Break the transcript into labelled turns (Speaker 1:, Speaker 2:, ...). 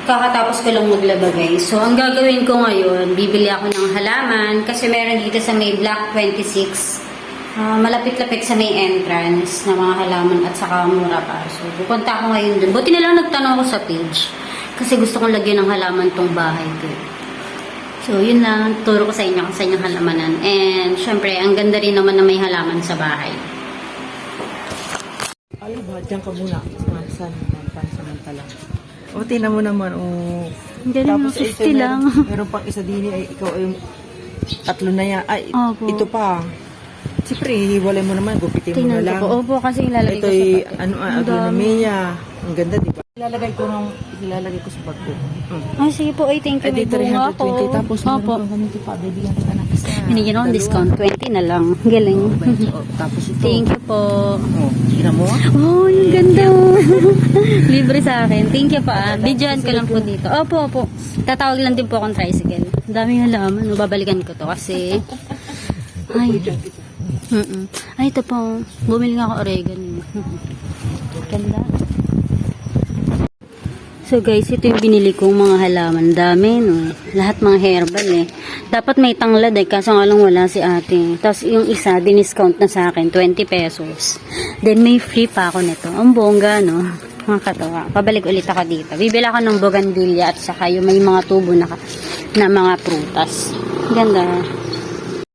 Speaker 1: Kakatapos ko lang maglaba guys. So, ang gagawin ko ngayon, bibili ako ng halaman kasi meron dito sa may Block 26. Malapit-lapit sa may entrance na mga halaman at saka mura pa. So, pupunta ako ngayon dun. Buti na lang nagtanong ako sa page kasi gusto kong lagyan ng halaman tong bahay ko. So, yun lang. Turo ko sa inyo kung saan yung halamanan. And, syempre, ang ganda rin naman na may halaman sa bahay.
Speaker 2: Alam ba, dyan ka muna. Saan naman, pansamantala. O, tingnan mo naman,
Speaker 1: Ang galing ng 50 lang.
Speaker 2: Meron pang isa din ay ikaw ay tatlo na yan. Ay,
Speaker 1: Opo.
Speaker 2: ito pa. Siyempre, hiwalay mo naman, gupitin mo na
Speaker 1: Tingnan
Speaker 2: lang.
Speaker 1: ko po. Opo, kasi ilalagay
Speaker 2: Ito
Speaker 1: ko sa
Speaker 2: ay,
Speaker 1: papel.
Speaker 2: agronomia. Ang ganda, di ba? Ilalagay ko sa bag ko.
Speaker 1: Ay, sige po. Ay, thank you.
Speaker 2: Ay,
Speaker 1: May
Speaker 2: dito
Speaker 1: bunga
Speaker 2: 320.
Speaker 1: ko.
Speaker 2: Tapos,
Speaker 1: Opo.
Speaker 2: meron kami ito pa. Bibigyan kita ng isa.
Speaker 1: Binigyan ako ng
Speaker 2: Dalawa.
Speaker 1: discount. 20 na lang. Galing.
Speaker 2: Tapos ito.
Speaker 1: Thank you po.
Speaker 2: Oh, tingnan mo.
Speaker 1: Oh, yung ganda. Libre sa akin. Thank you pa. Videoan ko lang po dito. Opo, opo. Tatawag lang din po akong tricycle. Ang daming halaman. Babalikan ko to kasi... Ay. Ay, ito po. Bumili nga ako oregano. Ganda. So guys, ito yung binili kong mga halaman. Dami, no? Lahat mga herbal eh. Dapat may tanglad eh, kaso nga lang wala si ate. Tapos yung isa, diniscount na sa akin, 20 pesos. Then may free pa ako nito. Ang bongga, no? Mga katawa. Pabalik ulit ako dito. Bibili ako ng bougainvillea at saka yung may mga tubo na mga prutas. Ganda.